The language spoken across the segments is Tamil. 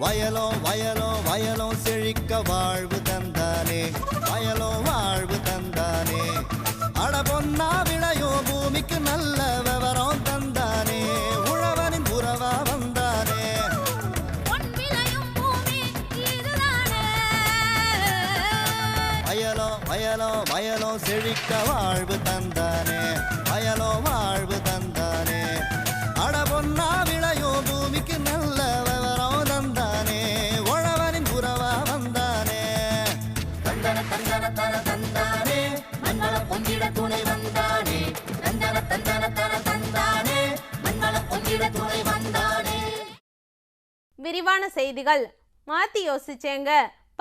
வயலோ வயலோ வயலோ செழிக்க வாழ்வு தந்தானே, வயலோ வாழ்வு தந்தானே. அட பொன்னா விளையோ பூமிக்கு நல்ல விவரம் தந்தானே, உழவனின் உறவா வந்தானே. வயலோ வயலோ வயலோ செழிக்க வாழ்வு தந்தானே, வயலோ வாழ்வு தந்தானே. அட பொன்னா விளையோ பூமிக்கு நல்ல விவரம் தந்தானே, உழவனின் உறவா வந்தானே. தந்தன தந்தன தன தந்தானே, மண்வள பொங்கிட துணை வந்தானே. தந்தன தந்தன தன தந்தானே, மண்வள பொங்கிட துணை வந்தானே. விரிவான செய்திகள். மாத்தி யோசிச்சேங்க.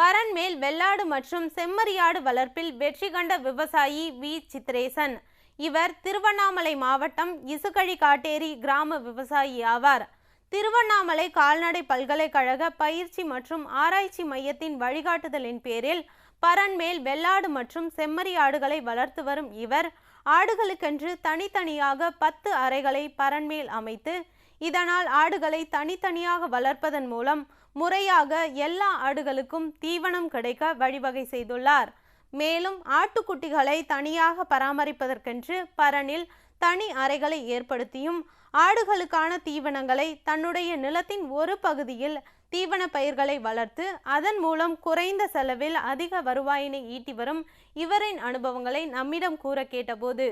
பரன்மேல் வெள்ளாடு மற்றும் செம்மறியாடு வளர்ப்பில் வெற்றி கண்ட விவசாயி வி சித்ரேசன். இவர் திருவண்ணாமலை மாவட்டம் இசுகழி காட்டேரி கிராம விவசாயி ஆவார். திருவண்ணாமலை கால்நடை பல்கலைக்கழக பயிற்சி மற்றும் ஆராய்ச்சி மையத்தின் வழிகாட்டுதலின் பேரில் பரன்மேல் வெள்ளாடு மற்றும் செம்மறியாடுகளை வளர்த்து வரும் இவர் ஆடுகளுக்கென்று தனித்தனியாக 10 அறைகளை பரன்மேல் அமைத்து இதனால் ஆடுகளை தனித்தனியாக வளர்ப்பதன் மூலம் முறையாக எல்லா ஆடுகளுக்கும் தீவனம் கிடைக்க வழிவகை செய்துள்ளார். மேலும் ஆட்டுக்குட்டிகளை தனியாக பராமரிப்பதற்கென்று பரனில் தனி அறைகளை ஏற்படுத்தியும் ஆடுகளுக்கான தீவனங்களை தன்னுடைய நிலத்தின் ஒரு பகுதியில் தீவன பயிர்களை வளர்த்து அதன் மூலம் குறைந்த செலவில் அதிக வருவாயினை ஈட்டி வரும் இவரின் அனுபவங்களை நம்மிடம் கூற கேட்டபோது,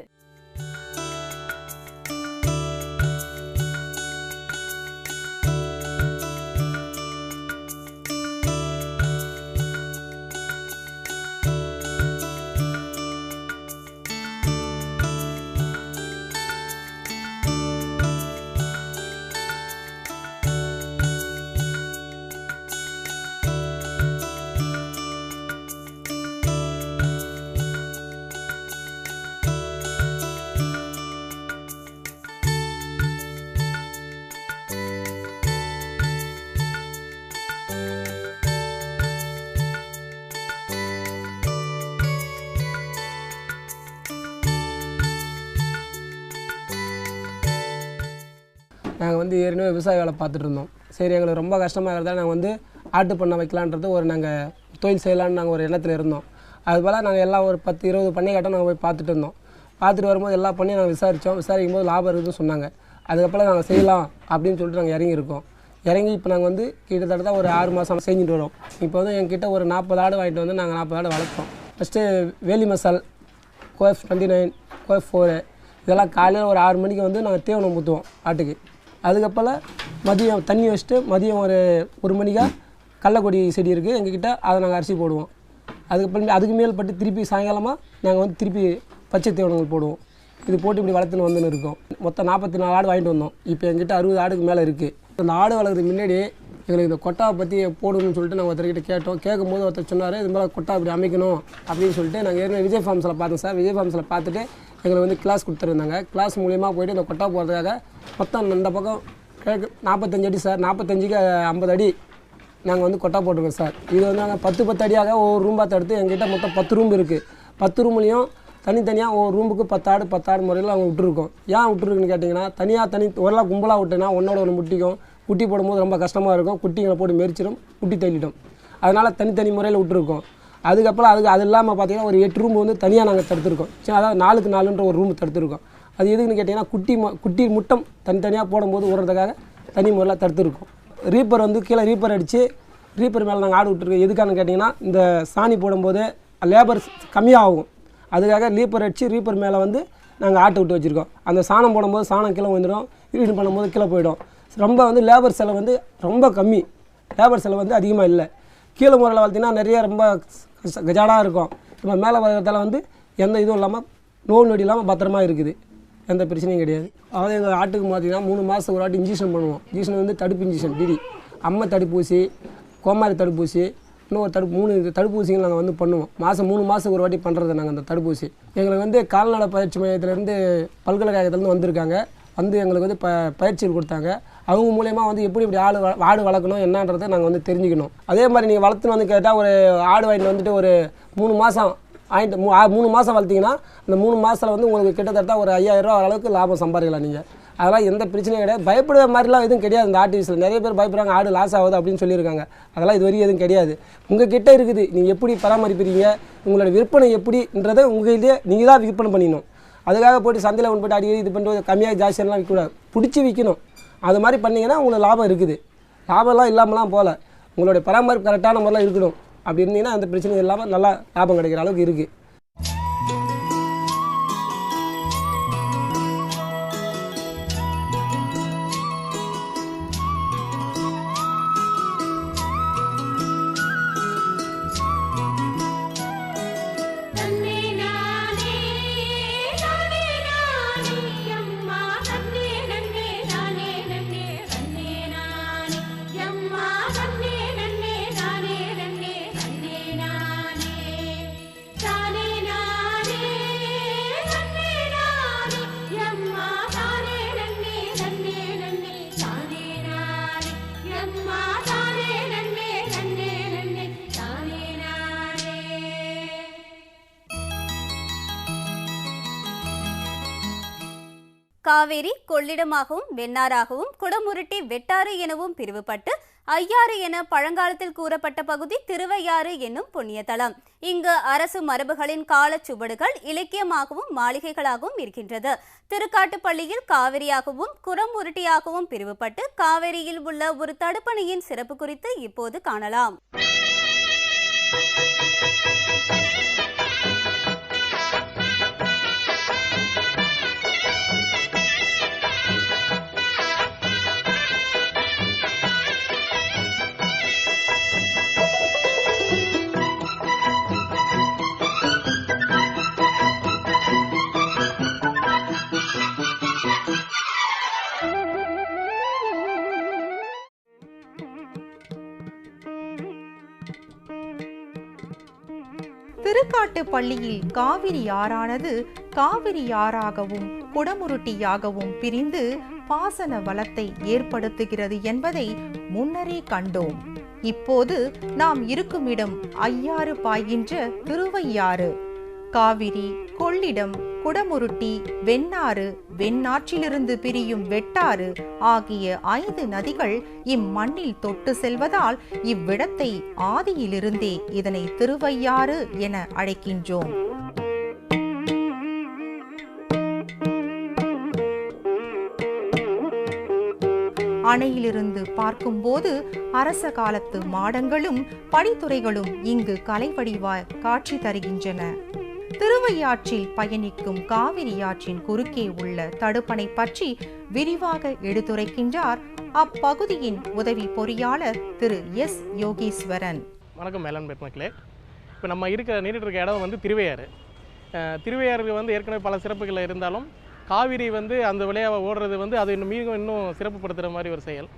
நாங்கள் வந்து ஏற்கனவே விவசாய வேலை பார்த்துட்டு இருந்தோம். சரி, எங்களுக்கு ரொம்ப கஷ்டமாக இருக்கிறதால நாங்கள் வந்து ஆட்டு பண்ணை வைக்கலான்றது ஒரு நாங்கள் தொழில் செய்யலான்னு நாங்கள் ஒரு எண்ணத்தில் இருந்தோம். அதுபோல் நாங்கள் எல்லாம் ஒரு 10-20 பண்ணை கட்டம் நாங்கள் போய் பார்த்துட்டு இருந்தோம். பார்த்துட்டு வரும்போது எல்லா பண்ணையும் நாங்கள் விசாரிக்கும் போது லாபம் இருக்குதுன்னு சொன்னாங்க. அதுக்கப்புறம் நாங்கள் செய்யலாம் அப்படின்னு சொல்லிட்டு நாங்கள் இறங்கியிருக்கோம். இப்போ நாங்கள் வந்து கிட்டத்தட்ட ஒரு 6 மாதம் செஞ்சுட்டு வரோம். இப்போ வந்து எங்ககிட்ட ஒரு 40 ஆடு வாங்கிட்டு வந்து நாங்கள் 40 ஆடு வளர்த்தோம். ஃபஸ்ட்டு வேலி மசால், கோஎஃப் 29, கோஎஃப் 4 இதெல்லாம் காலையில் ஒரு 6 மணிக்கு வந்து நாங்கள் தீவனம் ஊற்றுவோம் ஆட்டுக்கு. அதுக்கப்புறம் மதியம் தண்ணி வச்சுட்டு மதியம் ஒரு 1 மணிக்காக கடலக்கொடி செடி இருக்குது எங்ககிட்ட, அதை நாங்கள் அரிசி போடுவோம். அதுக்கப்புறம் அதுக்கு மேல்பட்டு திருப்பி சாயங்காலமாக நாங்கள் வந்து திருப்பி பச்சை தீவனங்கள் போடுவோம். இது போட்டு இப்படி வளர்த்துன்னு வந்துன்னு இருக்கோம். மொத்தம் 44 ஆடு வாங்கிட்டு வந்தோம். இப்போ எங்கிட்ட 60 ஆடுக்கு மேலே இருக்குது. அந்த ஆடு வளர்க்குறதுக்கு முன்னாடி எங்களுக்கு இந்த கொட்டாவை பற்றி போடணும்னு சொல்லிட்டு நாங்கள் ஒருத்தர்கிட்ட கேட்டோம். கேட்கும்போது ஒருத்தர் சொன்னார், இது மாதிரி கொட்டா அப்படி அமைக்கணும் அப்படின்னு சொல்லிட்டு. நாங்கள் ஏற்கனவே விஜய் ஃபார்ம்ஸில் பார்த்தோம் சார். விஜய் ஃபார்ம்ஸில் பார்த்துட்டு எங்களுக்கு வந்து கிளாஸ் கொடுத்துருந்தாங்க. கிளாஸ் மூலியமாக போய்ட்டு இந்த கொட்டா போகிறதுக்காக மொத்தம் இந்த பக்கம் கிழக்கு 45 அடி சார், 45க்கு 50 அடி நாங்கள் வந்து கொட்டா போட்டிருக்கோம் சார். இது வந்து நாங்கள் 10 அடியாக ஒவ்வொரு ரூம் பார்த்து எடுத்து எங்ககிட்ட மொத்தம் 10 ரூம் இருக்குது. 10 ரூம்லேயும் தனித்தனியாக ஒவ்வொரு ரூமுக்கு 10 ஆடு முறையில் அவங்க விட்டுருக்கோம். ஏன் விட்டுருக்குன்னு கேட்டிங்கன்னா, தனியாக ஒரெல்லாம் கும்பலாக விட்டுனா ஒன்றோட ஒன்று முட்டிக்கும். குட்டி போடும்போது ரொம்ப கஷ்டமாக இருக்கும். குட்டிங்களை போட்டு மெரிச்சிடும், குட்டி தள்ளிடும். அதனால் தனித்தனி முறையில் விட்டுருக்கோம். அதுக்கப்புறம் அது இல்லாமல் பார்த்தீங்கன்னா ஒரு 8 ரூம் வந்து தனியாக நாங்கள் தடுத்துருக்கோம். சரி, அதாவது 4க்கு 4ன்ற ஒரு ரூம் தடுத்துருக்கோம். அது எதுக்குன்னு கேட்டிங்கன்னா, குட்டி முட்டம் தனித்தனியாக போடும்போது விடுறதுக்காக தனி முறையில் தடுத்துருக்கோம். ரீப்பர் வந்து கீழே ரீப்பர் அடித்து ரீப்பர் மேலே நாங்கள் ஆடு விட்டுருக்கோம். எதுக்கானு கேட்டிங்கன்னா, இந்த சாணி போடும்போது லேபர் கம்மியாகும். அதுக்காக ரீப்பர் அடித்து ரீப்பர் மேலே வந்து நாங்கள் ஆட்டை விட்டு வச்சுருக்கோம். அந்த சாணம் போடும்போது சாணம் கீழே வந்துடும், க்ளீன் பண்ணும்போது கீழே போயிடும். ரொம்ப வந்து லேபர் செலவு வந்து ரொம்ப கம்மி, லேபர் செலவு வந்து அதிகமாக இல்லை. கீழே முறையில் வளர்த்திங்கன்னா நிறைய ரொம்ப கஜாடாக இருக்கும். இப்போ மேலே வளர்கிறதால வந்து எந்த இதுவும் இல்லாமல் நோய் நொடி இல்லாமல் பத்திரமா இருக்குது, எந்த பிரச்சனையும் கிடையாது. அதாவது எங்கள் ஆட்டுக்கு பார்த்தீங்கன்னா 3 மாதத்துக்கு ஒரு வாட்டி இன்ஜெக்ஷன் பண்ணுவோம். இன்ஜெக்ஷன் வந்து தடுப்பு இன்ஜெக்ஷன், டிடி, அம்மை தடுப்பூசி, கோமாரி தடுப்பூசி, இன்னொரு 3 தடுப்பூசிகள் நாங்கள் வந்து பண்ணுவோம். 3 மாதத்துக்கு ஒரு வாட்டி பண்ணுறது நாங்கள் அந்த தடுப்பூசி. எங்களுக்கு வந்து கால்நடை பயிற்சி மையத்திலேருந்து பல்கலைக்கழகத்துலேருந்து வந்திருக்காங்க. வந்து எங்களுக்கு வந்து பயிற்சிகள் கொடுத்தாங்க. அவங்க மூலயமா வந்து எப்படி இப்படி ஆடு வளர்க்கணும் என்னன்றதை நாங்கள் வந்து தெரிஞ்சுக்கணும். அதே மாதிரி நீங்கள் வளர்த்துன்னு வந்து கேட்டால் ஒரு ஆடு வாங்கிட்டு வந்துட்டு ஒரு 3 மாதம் வாங்கிட்டு 3 மாதம் வளர்த்திங்கன்னா அந்த 3 மாதத்தில் வந்து உங்களுக்கு கிட்டத்தட்ட ஒரு 5000 ரூபா அளவுக்கு லாபம் சம்பாதிக்கலாம் நீங்கள். அதெல்லாம் எந்த பிரச்சனையும் கிடையாது. பயப்படுற மாதிரிலாம் எதுவும் கிடையாது. இந்த ஆர்டிஃபிஷியல் நிறைய பேர் பயப்படுறாங்க, ஆடு லாஸ் ஆகுது அப்படின்னு சொல்லியிருக்காங்க. அதெல்லாம் இது வரைக்கும் எதுவும் கிடையாது. உங்கள் கிட்டே இருக்குது, நீங்கள் எப்படி பராமரிப்பீங்க, உங்களோட விற்பனை எப்படின்றதை உங்கள்கிட்டயே நீங்கள் தான் விற்பனை பண்ணிடணும். அதுக்காக போய்ட்டு சந்தையில் ஒன்று போய்ட்டு அடிக்கடி இது பண்ணிட்டு கம்மியாக ஜாஸ்தியெல்லாம் விற்கக்கூடாது, பிடிச்சி விற்கணும். அது மாதிரி பண்ணிங்கன்னா உங்களுக்கு லாபம் இருக்குது. லாபம்லாம் இல்லாமலாம் போகல, உங்களுடைய பராமரிப்பு கரெக்டான முறையில் இருக்கணும். அப்படி இருந்தீங்கன்னா அந்த பிரச்சனை இல்லாமல் நல்லா லாபம் கிடைக்கிற அளவுக்கு இருக்குது. காவேரி கொள்ளிடமாகவும் வெண்ணாறாகவும் குடமுருட்டி வெட்டாறு எனவும் பிரிவுபட்டு ஐயாறு என பழங்காலத்தில் கூறப்பட்ட பகுதி திருவையாறு என்னும் புண்ணியதலம். இங்கு அரசு மரபுகளின் காலச்சுவடுகள் இலக்கியமாகவும் மாளிகைகளாகவும் இருக்கின்றது. திருக்காட்டுப்பள்ளியில் காவிரியாகவும் குடமுருட்டியாகவும் பிரிவுபட்டு காவேரியில் உள்ள ஒரு தடுப்பணையின் சிறப்பு குறித்து இப்போது காணலாம். திருக்காட்டுப்பள்ளியில் காவிரி ஆறானது காவிரி ஆறாகவும் குடமுருட்டியாகவும் பிரிந்து பாசன வளத்தை ஏற்படுத்துகிறது என்பதை முன்னரே கண்டோம். இப்போது நாம் இருக்கும் இடம் ஐயாறு பாய்கின்ற திருவையாறு. காவிரி, கொள்ளிடம், குடமுருட்டி, வெண்ணாறு, வெண்ணாற்றிலிருந்து பிரியும் வெட்டாறு ஆகிய 5 நதிகள் இம்மண்ணில் தொட்டு செல்வதால் இவ்விடத்தை ஆதியிலிருந்தே இதனை திருவையாறு என அழைக்கின்றோம். அணையிலிருந்து பார்க்கும்போது அரச காலத்து மாடங்களும் படித்துறைகளும் இங்கு கலைவடிவாய் காட்சி தருகின்றன. திருவையாற்றில் பயணிக்கும் காவிரி ஆற்றின் குறுக்கே உள்ள தடுப்பணை பற்றி விரிவாக எடுத்துரைக்கின்றார் அப்பகுதியின் உதவி பொறியாளர் திரு எஸ் யோகீஸ்வரன். வணக்கம் மேலாண் பெருமக்களே. இப்போ நம்ம நீடிட்டு இருக்க இடம் வந்து திருவையாறு. திருவையாறுக்கு வந்து ஏற்கனவே பல சிறப்புகள் இருந்தாலும் காவிரி வந்து அந்த வழியாக ஓடுறது வந்து அது இன்னும் சிறப்புப்படுத்துகிற மாதிரி ஒரு செயல்.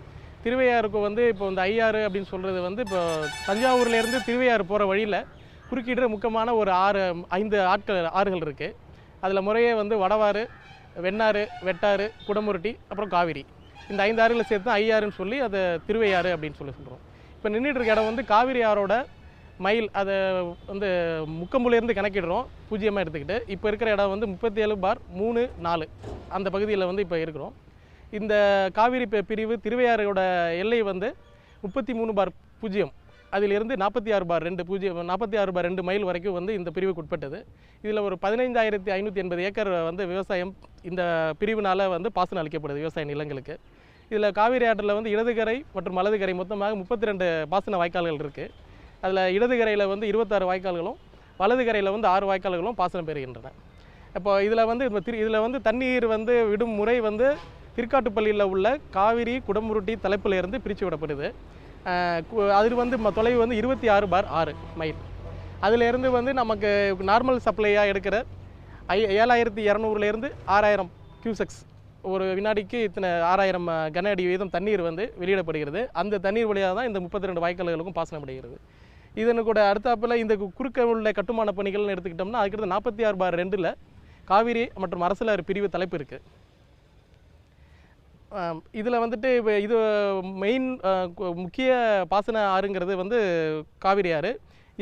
திருவையாறுக்கு வந்து இப்போ இந்த ஐயாறு அப்படின்னு சொல்கிறது வந்து இப்போ தஞ்சாவூர்லேருந்து திருவையாறு போகிற வழியில் குறுக்கிடுற முக்கியமான ஒரு 5 ஆறுகள் இருக்குது. அதில் முறையே வந்து வடவாறு, வெண்ணாறு, வெட்டாறு, குடமுருட்டி, அப்புறம் காவிரி, இந்த 5 ஆறுகளை சேர்த்து ஐயாறுன்னு சொல்லி அதை திருவையாறு அப்படின்னு சொல்கிறோம். இப்போ நின்றுட்டு இருக்க இடம் வந்து காவிரி ஆறோட மைல், அதை வந்து முக்கம்புலேருந்து கணக்கிடுறோம் பூஜ்ஜியமாக எடுத்துக்கிட்டு. இப்போ இருக்கிற இடம் வந்து 37/3-4 அந்த பகுதியில் வந்து இப்போ இருக்கிறோம். இந்த காவிரி பிரிவு திருவையாறோட எல்லை வந்து 33/0, அதிலிருந்து 46/2 46/2 மைல் வரைக்கும் வந்து இந்த பிரிவுக்கு உட்பட்டது. இதில் ஒரு 15,580 ஏக்கர் வந்து விவசாயம் இந்த பிரிவினால் வந்து பாசனம் அளிக்கப்படுது விவசாய நிலங்களுக்கு. இதில் காவிரி ஆற்றில் வந்து இடதுகரை மற்றும் வலதுகரை மொத்தமாக 32 பாசன வாய்க்கால்கள் இருக்குது. அதில் இடதுகரையில் வந்து 26 வாய்க்கால்களும் வலதுகரையில் வந்து 6 வாய்க்கால்களும் பாசனம் பெறுகின்றன. இப்போ இதில் வந்து தண்ணீர் வந்து விடும் முறை வந்து திருக்காட்டுப்பள்ளியில் உள்ள காவிரி குடமுருட்டி தலைப்பிலிருந்து பிரித்து விடப்படுது. அது வந்து தொலைவு வந்து 26/6 மைல். அதிலேருந்து வந்து நமக்கு நார்மல் சப்ளையாக எடுக்கிற 7,200லேருந்து 6,000 கியூசெக்ஸ் ஒரு வினாடிக்கு இத்தனை 6,000 கன அடி வீதம் தண்ணீர் வந்து வெளியிடப்படுகிறது. அந்த தண்ணீர் வழியாக தான் இந்த 32 வாய்க்கால்களுக்கும் பாசனப்படுகிறது. இதனு கூட அடுத்தாப்பில் இந்த குறுக்க உள்ள கட்டுமான பணிகள்னு எடுத்துக்கிட்டோம்னா அதுக்கடுத்து 46/2 காவிரி மற்றும் அரசலாறு பிரிவு தலைப்பு இருக்குது. இதில் வந்துட்டு இப்போ இது மெயின் முக்கிய பாசன ஆறுங்கிறது வந்து காவிரி ஆறு.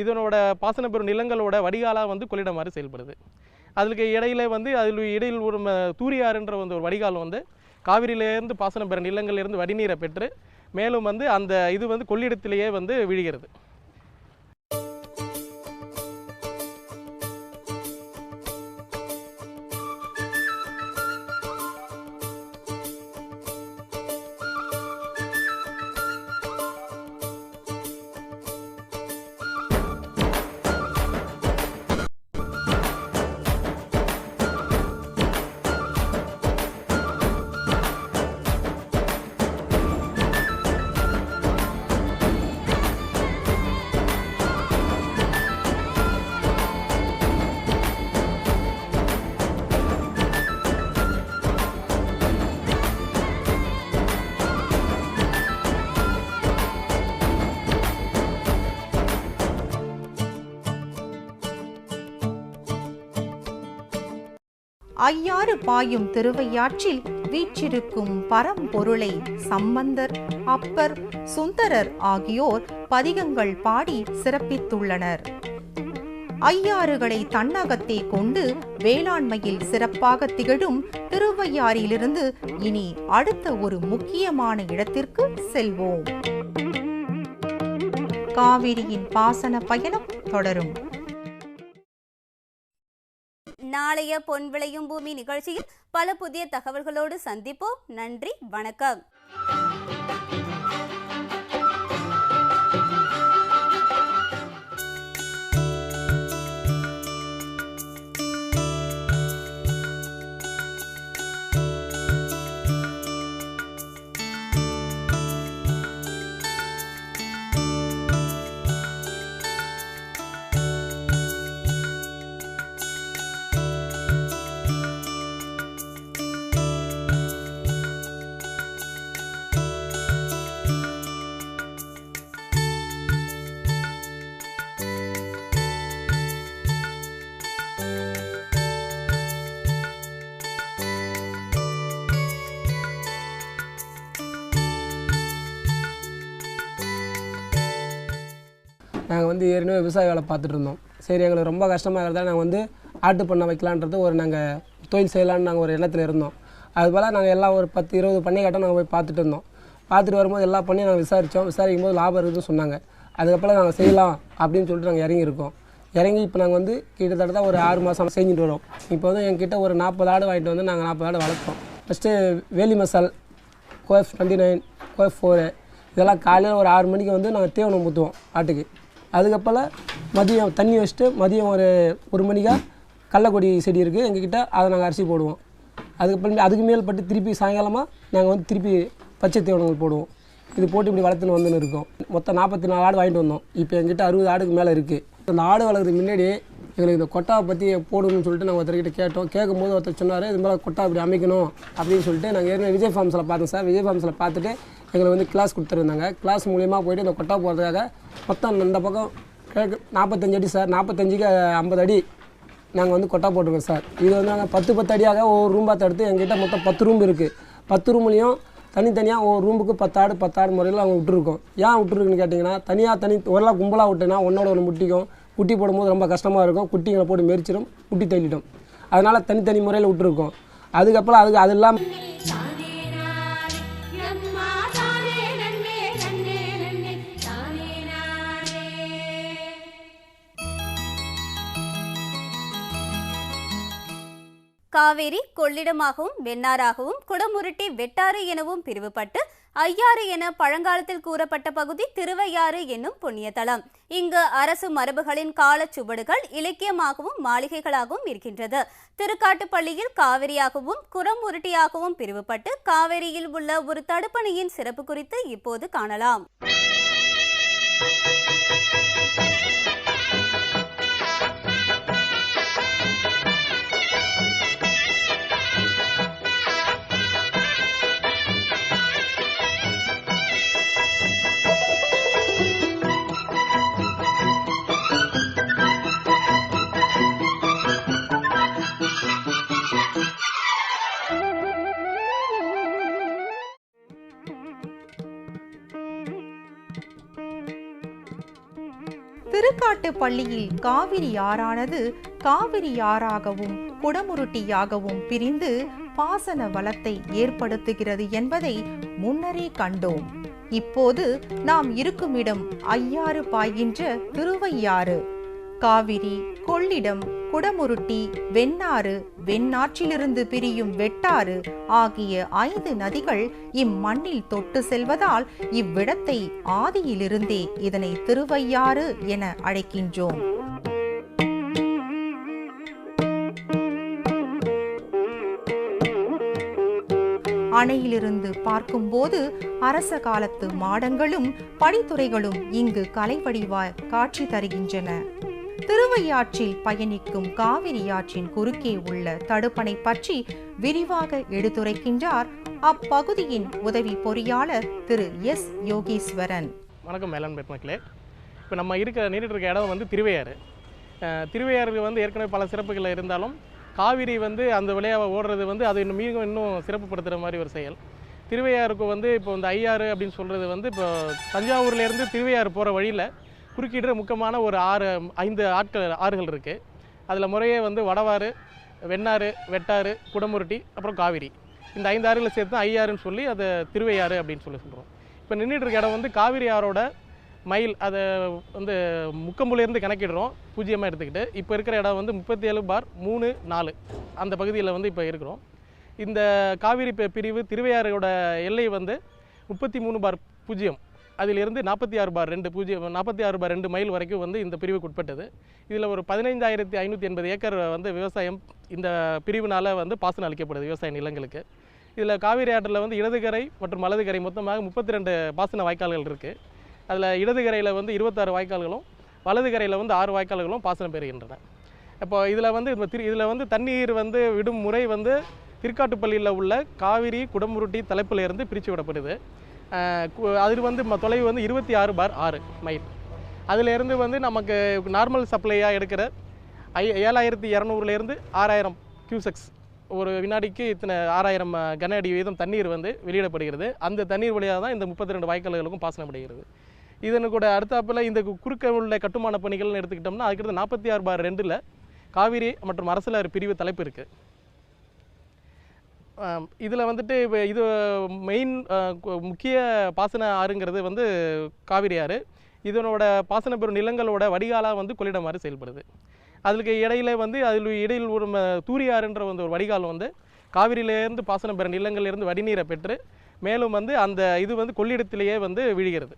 இதனோட பாசன பெறும் நிலங்களோட வடிகாலாக வந்து கொள்ளிடம் ஆறு செயல்படுது. அதுக்கு இடையில வந்து இடையில் ஒரு தூரியாறுன்ற வந்து ஒரு வடிகால் வந்து காவிரியிலேருந்து பாசனம் பெற நிலங்களிலிருந்து வடிநீரை பெற்று மேலும் வந்து அந்த இது வந்து கொள்ளிடத்திலேயே வந்து விழுகிறது. ஐயாறு பாயும் திருவையாற்றில் வீற்றிருக்கும் பரம்பொருளை சம்பந்தர், அப்பர், சுந்தரர் ஆகியோர் பதிகங்கள் பாடி சிறப்பித்துள்ளனர். ஐயாறுகளை தன்னகத்தே கொண்டு வேளாண்மையில் சிறப்பாக திகழும் திருவையாறிலிருந்து இனி அடுத்த ஒரு முக்கியமான இடத்திற்கு செல்வோம். காவிரியின் பாசன பயணம் தொடரும். நாளைய பொன் விளையும் பூமி நிகழ்ச்சியில் பல புதிய தகவல்களோடு சந்திப்போம். நன்றி, வணக்கம். நாங்கள் வந்து ஏற்கனவே விவசாய வேலை பார்த்துட்டு இருந்தோம். சரி, எங்களுக்கு ரொம்ப கஷ்டமாக இருக்கிறதால நாங்கள் வந்து ஆட்டு பண்ணை வைக்கலான்றது ஒரு நாங்கள் தொழில் செய்யலான்னு நாங்கள் ஒரு எண்ணத்தில் இருந்தோம். அதுபோல் நாங்கள் எல்லாம் ஒரு 10-20 பண்ணை கட்டம் நாங்கள் போய் பார்த்துட்டு இருந்தோம். பார்த்துட்டு வரும்போது எல்லா பண்ணையும் நாங்கள் விசாரிக்கும் போது லாபம் இருக்குதுன்னு சொன்னாங்க. அதுக்கப்புறம் நாங்கள் செய்யலாம் அப்படின்னு சொல்லிட்டு நாங்கள் இறங்கியிருக்கோம். இப்போ நாங்கள் வந்து கிட்டத்தட்ட ஒரு 6 மாதம் செஞ்சுட்டு வரோம். இப்போ வந்து எங்ககிட்ட ஒரு 40 ஆடு வாங்கிட்டு வந்து நாங்கள் 40 ஆடு வளர்த்தோம். ஃபஸ்ட்டு வேலி மசால், கோஎஃப் 29, கோஎஃப் 4 இதெல்லாம் காலையில் ஒரு 6 மணிக்கு வந்து நாங்கள் தீவனம் ஊற்றுவோம் ஆட்டுக்கு. அதுக்கப்புறம் மதியம் தண்ணி வச்சுட்டு மதியம் ஒரு 1 மணிக்காக கடலக்கொடி செடி இருக்குது எங்ககிட்ட, அதை நாங்கள் அரிசி போடுவோம். அதுக்கப்புறம் அதுக்கு மேல்பட்டு திருப்பி சாயங்காலமாக நாங்கள் வந்து திருப்பி பச்சை தீவனங்கள் போடுவோம். இது போட்டு இப்படி வளர்த்துன்னு வந்துன்னு இருக்கோம். மொத்தம் 44 ஆடு வாங்கிட்டு வந்தோம். இப்போ எங்கிட்ட 60 ஆடுக்கு மேலே இருக்குது. அந்த ஆடு வளர்க்குறதுக்கு முன்னாடி எங்களுக்கு இந்த கொட்டாவை பற்றி போடணும்னு சொல்லிட்டு நாங்கள் ஒருத்தர்கிட்ட கேட்டோம். கேட்கும்போது ஒருத்தர் சொன்னார், இது மாதிரி கொட்டா இப்படி அமைக்கணும் அப்படின்னு சொல்லிட்டு. நாங்கள் ஏற்கனவே விஜய் ஃபார்ம்ஸில் பார்த்தோம் சார். விஜய் ஃபார்ம்ஸில் பார்த்துட்டு எங்களுக்கு வந்து கிளாஸ் கொடுத்துருந்தாங்க. கிளாஸ் மூலியமாக போய்ட்டு இந்த கொட்டா போகிறதுக்காக மொத்தம் இந்த பக்கம் 45 அடி சார், 45க்கு 50 அடி நாங்கள் வந்து கொட்டா போட்டிருக்கோம் சார். இது வந்து நாங்கள் 10 அடியாக ஒவ்வொரு ரூம் பார்த்து எடுத்து எங்கிட்ட மொத்தம் 10 ரூம் இருக்குது. 10 ரூம்லேயும் தனித்தனியாக ஒவ்வொரு ரூமுக்கு 10 ஆடு முறையில் அவங்க விட்டுருக்கோம். ஏன் விட்டுருக்குன்னு கேட்டிங்கன்னா, தனியாக ஒரெல்லாம் கும்பலாக விட்டுனா ஒன்றோட ஒன்று முட்டிக்கும். குட்டி போடும்போது ரொம்ப கஷ்டமாக இருக்கும். குட்டிங்களை போட்டு மெரிச்சிடும், குட்டி தள்ளிடும். அதனால் தனித்தனி முறையில் விட்டுருக்கோம். அதுக்கப்புறம் அது இல்லாமல் காவேரி கொள்ளிடமாகவும் வெண்ணாறாகவும் குடமுருட்டி வெட்டாறு எனவும் பிரிவுபட்டு ஐயாறு என பழங்காலத்தில் கூறப்பட்ட பகுதி திருவையாறு என்னும் புண்ணிய தலம். இங்கு அரசு மரபுகளின் காலச்சுவடுகள் இலக்கியமாகவும் மாளிகைகளாகவும் இருக்கின்றது. திருக்காட்டுப்பள்ளியில் காவிரியாகவும் குடமுருட்டியாகவும் பிரிவுபட்டு காவேரியில் உள்ள ஒரு தடுப்பணையின் சிறப்பு குறித்து இப்போது காணலாம். திருக்காட்டுப்பள்ளியில் காவிரி ஆறானது காவிரி ஆறாகவும் குடமுருட்டியாகவும் பிரிந்து பாசன வளத்தை ஏற்படுத்துகிறது என்பதை முன்னரே கண்டோம். இப்போது நாம் இருக்கும் இடம் ஐயாறு பாய்கின்ற திருவையாறு. காவிரி, கொள்ளிடம், குடமுருட்டி, வெண்ணாறு, வெண்ணாற்றிலிருந்து பிரியும் வெட்டாறு ஆகிய 5 நதிகள் இம்மண்ணில் தொட்டு செல்வதால் இவ்விடத்தை ஆதியிலிருந்தே இதனை திருவையாறு என அழைக்கின்றோம். அணையிலிருந்து பார்க்கும்போது அரச காலத்து மாடங்களும் படித்துறைகளும் இங்கு கலைவடிவாய் காட்சி தருகின்றன. திருவையாற்றில் பயணிக்கும் காவிரி ஆற்றின் குறுக்கே உள்ள தடுப்பணை பற்றி விரிவாக எடுத்துரைக்கின்றார் அப்பகுதியின் உதவி பொறியாளர் திரு எஸ் யோகீஸ்வரன். வணக்கம் மேலாண்மை மக்களே. இப்போ நம்ம நீடிட்டு இருக்க இடம் வந்து திருவையாறு. திருவையாறுக்கு வந்து ஏற்கனவே பல சிறப்புகள் இருந்தாலும் காவிரி வந்து அந்த வழியாக ஓடுறது வந்து அது இன்னும் சிறப்புப்படுத்துகிற மாதிரி ஒரு செயல். திருவையாறுக்கு வந்து இப்போ இந்த ஐயாறு அப்படின்னு சொல்கிறது வந்து இப்போ தஞ்சாவூர்லேருந்து திருவையாறு போகிற வழியில் குறுக்கிடுற முக்கியமான ஒரு 5 ஆறுகள் இருக்குது. அதில் முறையே வந்து வடவாறு, வெண்ணாறு, வெட்டாறு, குடமுருட்டி, அப்புறம் காவிரி, இந்த 5 ஆறுகளை சேர்த்து ஐயாறுன்னு சொல்லி அதை திருவையாறு அப்படின்னு சொல்கிறோம். இப்போ நின்றுட்டு இருக்க இடம் வந்து காவிரி ஆறோட மைல், அதை வந்து முக்கம்புலேருந்து கணக்கிடுறோம் பூஜ்ஜியமாக எடுத்துக்கிட்டு. இப்போ இருக்கிற இடம் வந்து 37/3-4 அந்த பகுதியில் வந்து இப்போ இருக்கிறோம். இந்த காவிரி பிரிவு திருவையாறோட எல்லை வந்து 33/0, அதிலிருந்து 46/2 மைல் வரைக்கும் வந்து இந்த பிரிவுக்கு உட்பட்டது. இதில் ஒரு 15,580 ஏக்கர் வந்து விவசாயம் இந்த பிரிவினால் வந்து பாசனம் அளிக்கப்படுது விவசாய நிலங்களுக்கு. இதில் காவிரி ஆற்றில் வந்து இடதுகரை மற்றும் வலதுகரை மொத்தமாக 32 பாசன வாய்க்கால்கள் இருக்குது. அதில் இடதுகரையில் வந்து 26 வாய்க்கால்களும் வலதுகரையில் வந்து 6 வாய்க்கால்களும் பாசனம் பெறுகின்றன. இப்போ இதில் வந்து தண்ணீர் வந்து விடும் முறை வந்து திருக்காட்டுப்பள்ளியில் உள்ள காவிரி குடமுருட்டி தலைப்பிலிருந்து பிரித்து விடப்படுது. அதில் வந்து தொலைவு வந்து 26/6 மைல். அதிலேருந்து வந்து நமக்கு நார்மல் சப்ளையாக எடுக்கிற 7,200லேருந்து 6,000 கியூசெக்ஸ் ஒரு வினாடிக்கு இத்தனை 6,000 கன அடி வீதம் தண்ணீர் வந்து வெளியிடப்படுகிறது. அந்த தண்ணீர் வழியாக தான் இந்த 32 வாய்க்கால்களுக்கும் பாசனப்படுகிறது. இதனு கூட அடுத்தாப்பில் இந்த குறுக்க உள்ள கட்டுமான பணிகள்னு எடுத்துக்கிட்டோம்னா அதுக்கடுத்து 46/2 காவிரி மற்றும் அரசலாறு பிரிவு தலைப்பு இருக்குது. இதில் வந்துட்டு இப்போ இது மெயின் முக்கிய பாசன ஆறுங்கிறது வந்து காவிரி ஆறு. இதனோட பாசன பெறும் நிலங்களோட வடிகாலாக வந்து கொள்ளிடம் ஆறு செயல்படுது. அதுக்கு இடையில் ஒரு தூரியாறுன்ற வந்து ஒரு வடிகால் வந்து காவிரியிலேருந்து பாசனம் பெற நிலங்களிலிருந்து வடிநீரை பெற்று மேலும் வந்து அந்த இது வந்து கொள்ளிடத்திலேயே வந்து விழுகிறது.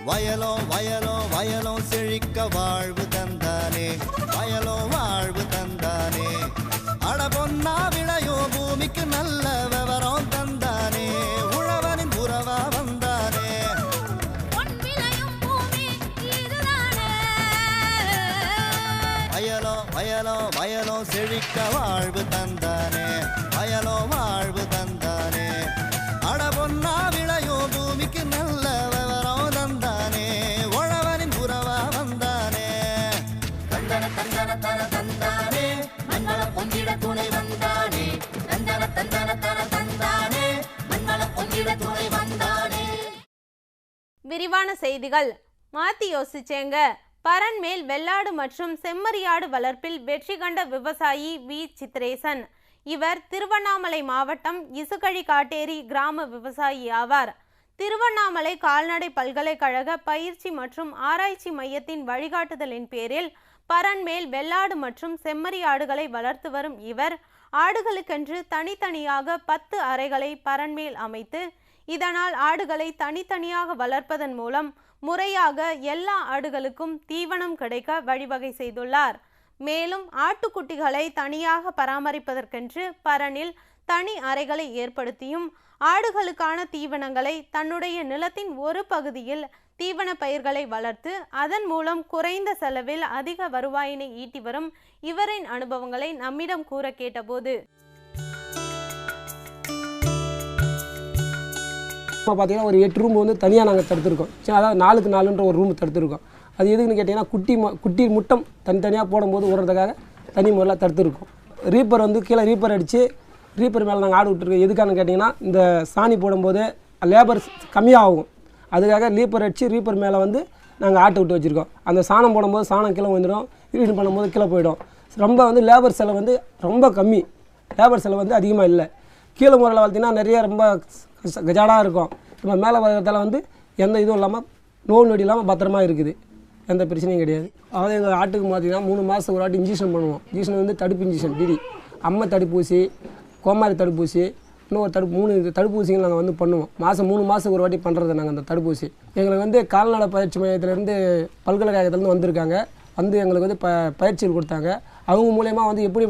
வயலோ வயலோ வயலோ செழிக்க வாழ்வு தந்தானே, வயலோ வாழ்வு தந்தானே. அட பொன்னா விளையோ பூமிக்கு நல்ல விவரம் தந்தானே, உழவனின் உறவா வந்தானே. வயலோ வயலோ வயலோ செழிக்க வாழ்வு தந்தானே, வயலோ வாழ்வு தந்தானே. அட பொன்னா விளையோ பூமிக்கு நல்ல விவரம் தந்தானே, உழவனின் உறவா வந்தானே. தந்தன தந்தன தன தந்தானே, மண்வள பொங்கிட துணை வந்தானே. தந்தன தந்தன தன தந்தானே, மண்வள பொங்கிட துணை வந்தானே. விரிவான செய்திகள். மாத்தி யோசிச்சேங்க. பரன்மேல் வெள்ளாடு மற்றும் செம்மறியாடு வளர்ப்பில் வெற்றி கண்ட விவசாயி வி சித்ரேசன். இவர் திருவண்ணாமலை மாவட்டம் இசுகழி காட்டேரி கிராம விவசாயி ஆவார். திருவண்ணாமலை கால்நடை பல்கலைக்கழக பயிற்சி மற்றும் ஆராய்ச்சி மையத்தின் வழிகாட்டுதலின் பேரில் பரன்மேல் வெள்ளாடு மற்றும் செம்மறியாடுகளை வளர்த்து வரும் இவர் ஆடுகளுக்கென்று தனித்தனியாக 10 அறைகளை பரன்மேல் அமைத்து இதனால் ஆடுகளை தனித்தனியாக வளர்ப்பதன் மூலம் முறையாக எல்லா ஆடுகளுக்கும் தீவனம் கிடைக்க வழிவகை செய்துள்ளார். மேலும் ஆட்டுக்குட்டிகளை தனியாக பராமரிப்பதற்கென்று பரனில் தனி அறைகளை ஏற்படுத்தியும் ஆடுகளுக்கான தீவனங்களை தன்னுடைய நிலத்தின் ஒரு பகுதியில் தீவன பயிர்களை வளர்த்து அதன் மூலம் குறைந்த செலவில் அதிக வருவாயினை ஈட்டி வரும் இவரின் அனுபவங்களை நம்மிடம் கூற கேட்டபோது, பார்த்தீங்கன்னா ஒரு 8 ரூம் வந்து தனியாக நாங்கள் தடுத்துருக்கோம். சரி, அதாவது 4க்கு 4ன்ற ஒரு ரூம் தடுத்துருக்கோம். அது எதுக்குன்னு கேட்டிங்கன்னா குட்டி முட்டம் தனித்தனியாக போடும்போது ஓடுறதுக்காக தனி முறையில் தடுத்துருக்கோம். ரீப்பர் வந்து கீழே ரீப்பர் அடித்து ரீப்பர் மேலே நாங்கள் ஆடு விட்டுருக்கோம். எதுக்கானு கேட்டிங்கன்னா இந்த சாணி போடும்போது லேபர் கம்மியாகும். அதுக்காக ரீப்பர் அடித்து ரீப்பர் மேலே வந்து நாங்கள் ஆட்டை விட்டு வச்சுருக்கோம். அந்த சாணம் போடும்போது சாணம் கீழே வந்துடும், க்ளீன் பண்ணும்போது கீழே போயிடும். ரொம்ப வந்து லேபர் செலவு வந்து ரொம்ப கம்மி, லேபர் செலவு வந்து அதிகமாக இல்லை. கீழே முறையில் பார்த்தீங்கன்னா நிறைய ரொம்ப கஜாடாக இருக்கும். நம்ம மேலே வர்றதால வந்து எந்த இதுவும் இல்லாமல் நோய் நொடி இல்லாமல் பத்திரமா இருக்குது, எந்த பிரச்சனையும் கிடையாது. அதாவது எங்கள் ஆட்டுக்கு பார்த்தீங்கன்னா 3 மாதத்துக்கு ஒரு வாட்டி இன்ஜெக்ஷன் பண்ணுவோம். இன்ஜெக்ஷன் வந்து தடுப்பு இன்ஜெக்ஷன், டிடி, அம்மை தடுப்பூசி, கோமாரி தடுப்பூசி, இன்னொரு 3 தடுப்பூசிகள் நாங்கள் வந்து பண்ணுவோம். 3 மாதத்துக்கு ஒரு வாட்டி பண்ணுறது நாங்கள் அந்த தடுப்பூசி. எங்களுக்கு வந்து கால்நடை பயிற்சி மையத்திலேருந்து பல்கலைக்கழகத்துலேருந்து வந்திருக்காங்க, வந்து எங்களுக்கு வந்து பயிற்சிகள் கொடுத்தாங்க. அவங்க மூலயமா வந்து எப்படி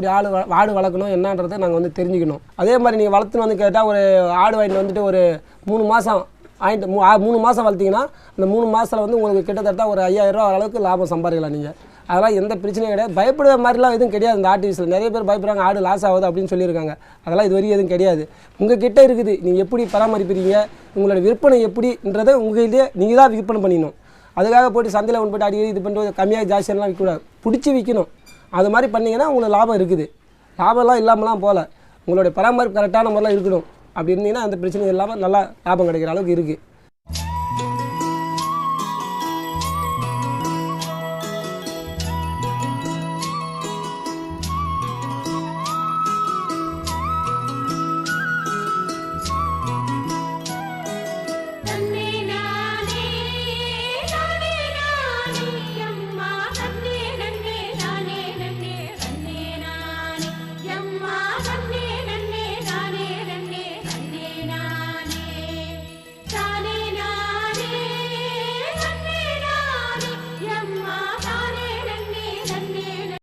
ஆடு வளர்க்கணும் என்னன்றதை நாங்கள் வந்து தெரிஞ்சுக்கணும். அதே மாதிரி நீங்கள் வளர்த்துன்னு வந்து கேட்டால் ஒரு ஆடு வாங்கிட்டு வந்துட்டு ஒரு 3 மாதம் வாங்கிட்டு 3 மாதம் வளர்த்திங்கன்னா அந்த 3 மாதத்தில் வந்து உங்களுக்கு கிட்டத்தட்ட ஒரு 5000 ரூபா அளவுக்கு லாபம் சம்பாதிக்கலாம் நீங்கள். அதெல்லாம் எந்த பிரச்சனையும் கிடையாது. பயப்படுற மாதிரிலாம் எதுவும் கிடையாது. இந்த ஆட்டு விஷயத்தில் நிறைய பேர் பயப்படுறாங்க, ஆடு லாஸ் ஆகுது அப்படின்னு சொல்லியிருக்காங்க. அதெல்லாம் இது வரைக்கும் எதுவும் கிடையாது. உங்கள் கிட்டே இருக்குது, நீங்கள் எப்படி பராமரிப்பீங்க, உங்களோட விற்பனை எப்படின்றதை உங்கள்கிட்டயே நீங்கள் தான் விற்பனை பண்ணிடணும். அதுக்காக போய்ட்டு சந்தையில் ஒன்று போய்ட்டு அடிக்கடி இது பண்ணிட்டு கம்மியாக ஜாஸ்தியெல்லாம் விற்கக்கூடாது, பிடிச்சி விற்கணும். அது மாதிரி பண்ணிங்கன்னா உங்களுக்கு லாபம் இருக்குது. லாபம்லாம் இல்லாமலாம் போகல, உங்களுடைய பராமரிப்பு கரெக்டான முறையில் இருக்கணும். அப்படி இருந்தீங்கன்னா அந்த பிரச்சனை இல்லாமல் நல்லா லாபம் கிடைக்கிற அளவுக்கு இருக்குது.